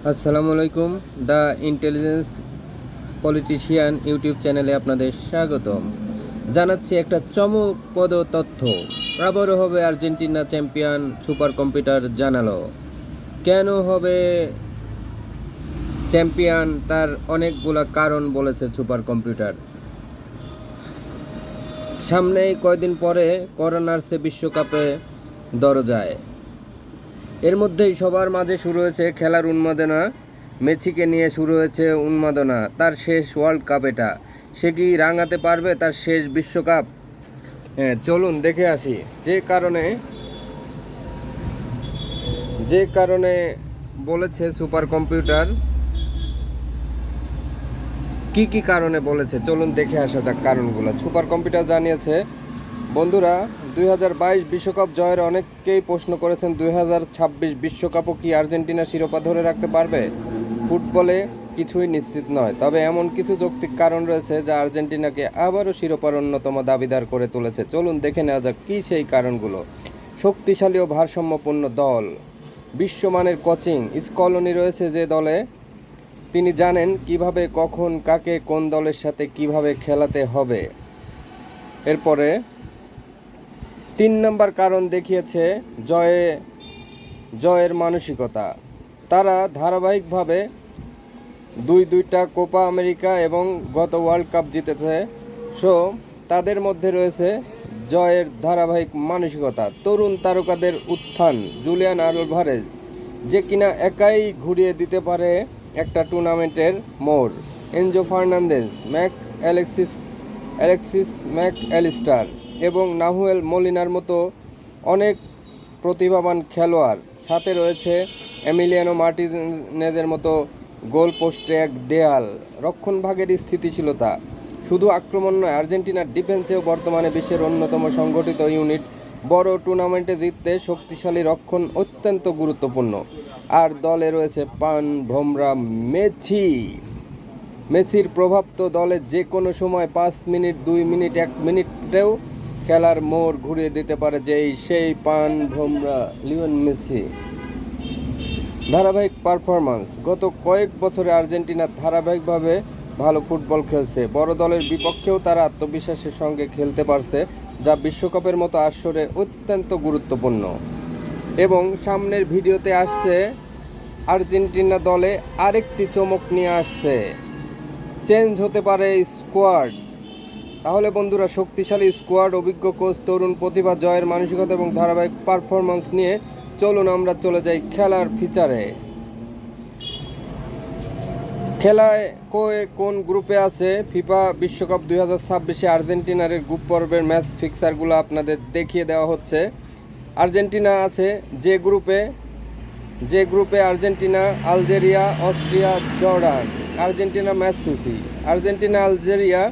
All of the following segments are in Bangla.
আসসালামু আলাইকুম। দ্য ইন্টেলিজেন্স পলিটিশিয়ান ইউটিউব চ্যানেলে আপনাদের স্বাগতম। জানাচ্ছি একটা চমকপ্রদ তথ্য। আবারও হবে আর্জেন্টিনা চ্যাম্পিয়ন। সুপার কম্পিউটার জানালো কেন হবে চ্যাম্পিয়ন, তার অনেকগুলা কারণ বলেছে সুপার কম্পিউটার। সামনেই কয়দিন পরে করোনার সে বিশ্বকাপে দরজায়। এর মধ্যেই সবার মাঝে শুরু হয়েছে খেলার উন্মাদনা। মেসিকে নিয়ে শুরু হয়েছে উন্মাদনা। তার শেষ ওয়ার্ল্ড কাপ এটা। সে কি রাঙাতে পারবে তার শেষ বিশ্বকাপ? হ্যাঁ, চলুন দেখে আসি যে কারণে বলেছে সুপার কম্পিউটার। কি কারণে বলেছে চলুন দেখে আসা যাক কারণগুলো। সুপার কম্পিউটার জানিয়েছে, বন্ধুরা, 2022 বিশ্বকাপ জয়ের অনেককেই প্রশ্ন করেছেন 2026 বিশ্বকাপও কি আর্জেন্টিনা শিরোপা ধরে রাখতে পারবে। ফুটবলে কিছুই নিশ্চিত নয়, তবে এমন কিছু যৌক্তিক কারণ রয়েছে যা আর্জেন্টিনাকে আবারও শিরোপার অন্যতম দাবিদার করে তুলেছে। চলুন দেখে নেওয়া যাক কী সেই কারণগুলো। শক্তিশালী ও ভারসাম্যপূর্ণ দল, বিশ্বমানের কোচিং স্কলনি রয়েছে যে দলে। তিনি জানেন কিভাবে, কখন, কাকে, কোন দলের সাথে কিভাবে খেলাতে হবে। এরপরে 3 নম্বর কারণ দেখিয়েছে জয়ের মানসিকতা। তারা ধারাবাহিকভাবে দুইটা কোপা আমেরিকা এবং গত ওয়ার্ল্ড কাপ জিতেছে। তাদের মধ্যে রয়েছে জয়ের ধারাবাহিক মানসিকতা। তরুণ তারকাদের উত্থান, জুলিয়ান আলভারেজ যে কিনা একাই ঘুরিয়ে দিতে পারে একটা টুর্নামেন্টের মোড়, Enzo Fernandez, Alexis Mac Allister এবং নাহুয়েল মলিনার মতো অনেক প্রতিভাবান খেলোয়াড়। সাথে রয়েছে এমিলিয়ানো মার্টিনেজের মতো গোল পোস্টে এক দেয়াল। রক্ষণভাগের স্থিতিশীলতা, শুধু আক্রমণ নয়, আর্জেন্টিনার ডিফেন্সেও বর্তমানে বিশ্বের অন্যতম সংগঠিত ইউনিট। বড় টুর্নামেন্টে জিততে শক্তিশালী রক্ষণ অত্যন্ত গুরুত্বপূর্ণ। আর দলে রয়েছে পান ভোমরা মেসির প্রভাব তো দলে যে কোনো সময় 5 মিনিট, 2 মিনিট, 1 মিনিটেও খেলার মোড় ঘুরিয়ে দিতে পারে সেই পান ভোমরা লিওনেল মেসি। ধারাবাহিক পারফরম্যান্স, গত কয়েক বছরে আর্জেন্টিনা ধারাবাহিকভাবে ভালো ফুটবল খেলছে। বড় দলের বিপক্ষেও তারা আত্মবিশ্বাসের সঙ্গে খেলতে পারছে, যা বিশ্বকাপের মতো আসরে অত্যন্ত গুরুত্বপূর্ণ। এবং সামনের ভিডিওতে আসছে আর্জেন্টিনা দলে আরেকটি চমক নিয়ে আসছে, চেঞ্জ হতে পারে স্কোয়াড। তাহলে বন্ধুরা, শক্তিশালী স্কোয়াড, অভিজ্ঞ কোচ, তরুণ প্রতিভা, জয়ের মানসিকতা এবং ধারাবাহিক পারফরম্যান্স নিয়ে চলুন আমরা চলে যাই খেলার ফিচারে। খেলায় কোন গ্রুপে আছে ফিফা বিশ্বকাপ 2026 আর্জেন্টিনার গ্রুপ পর্বের ম্যাচ ফিক্সারগুলো আপনাদের দেখিয়ে দেওয়া হচ্ছে। আর্জেন্টিনা আছে যে গ্রুপে Argentina, Algeria, Austria, Jordan. Argentina match সূচি। আর্জেন্টিনা আলজেরিয়া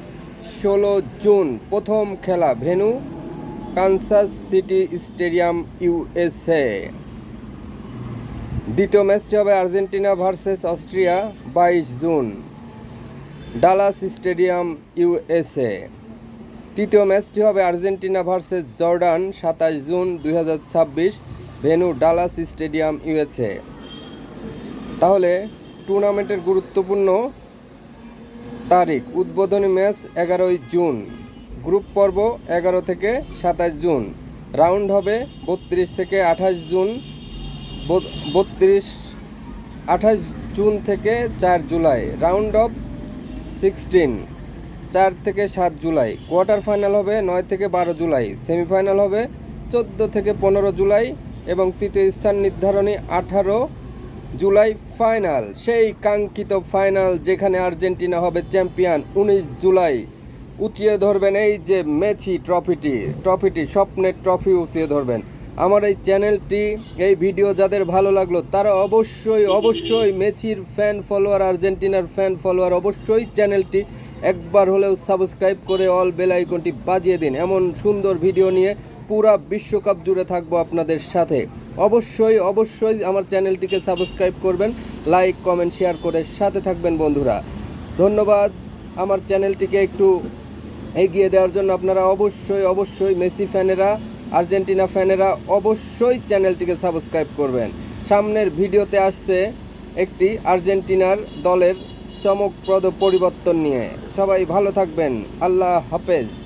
16 জুন প্রথম খেলা, venue Kansas city stadium, USA. দ্বিতীয় ম্যাচটি হবে Argentina versus Austria 22 June, Dallas stadium, USA. তৃতীয় ম্যাচটি হবে Argentina versus Jordan 27 June 2026, venue Dallas stadium, USA. তাহলে টুর্নামেন্টের গুরুত্বপূর্ণ তারিখ, উদ্বোধনী ম্যাচ 11 জুন, গ্রুপ পর্ব 11 থেকে 27 জুন, রাউন্ড হবে 32 থেকে 28 জুন, 28 জুন থেকে 4 জুলাই, রাউন্ড অফ 16 4 থেকে 7 জুলাই, কোয়ার্টার ফাইনাল হবে 9 থেকে 12 জুলাই, সেমিফাইনাল হবে 14 থেকে 15 জুলাই এবং তৃতীয় স্থান নির্ধারণী 18 জুলাই ফাইনাল। সেই কাঙ্ক্ষিত ফাইনাল যেখানে আর্জেন্টিনা হবে চ্যাম্পিয়ন। 19 জুলাই উঁচিয়ে ধরবেন এই যে মেসি ট্রফিটি, স্বপ্নের ট্রফি উঁচিয়ে ধরবেন। আমার এই চ্যানেলটি, এই ভিডিও যাদের ভালো লাগলো তারা অবশ্যই মেসির ফ্যান ফলোয়ার, আর্জেন্টিনার ফ্যান ফলোয়ার, অবশ্যই চ্যানেলটি একবার হলেও সাবস্ক্রাইব করে অল বেল আইকনটি বাজিয়ে দিন। এমন সুন্দর ভিডিও নিয়ে পুরা বিশ্বকাপ জুড়ে থাকবো আপনাদের সাথে। অবশ্যই আমার চ্যানেলটিকে সাবস্ক্রাইব করবেন, লাইক, কমেন্ট, শেয়ার করে সাথে থাকবেন বন্ধুরা। ধন্যবাদ। আমার চ্যানেলটিকে একটু এগিয়ে দেওয়ার জন্য আপনারা অবশ্যই মেসি ফ্যানেরা, আর্জেন্টিনা ফ্যানেরা অবশ্যই চ্যানেলটিকে সাবস্ক্রাইব করবেন। সামনের ভিডিওতে আসছে একটি আর্জেন্টিনার দলের চমকপ্রদ পরিবর্তন নিয়ে। সবাই ভালো থাকবেন। আল্লাহ হাফেজ।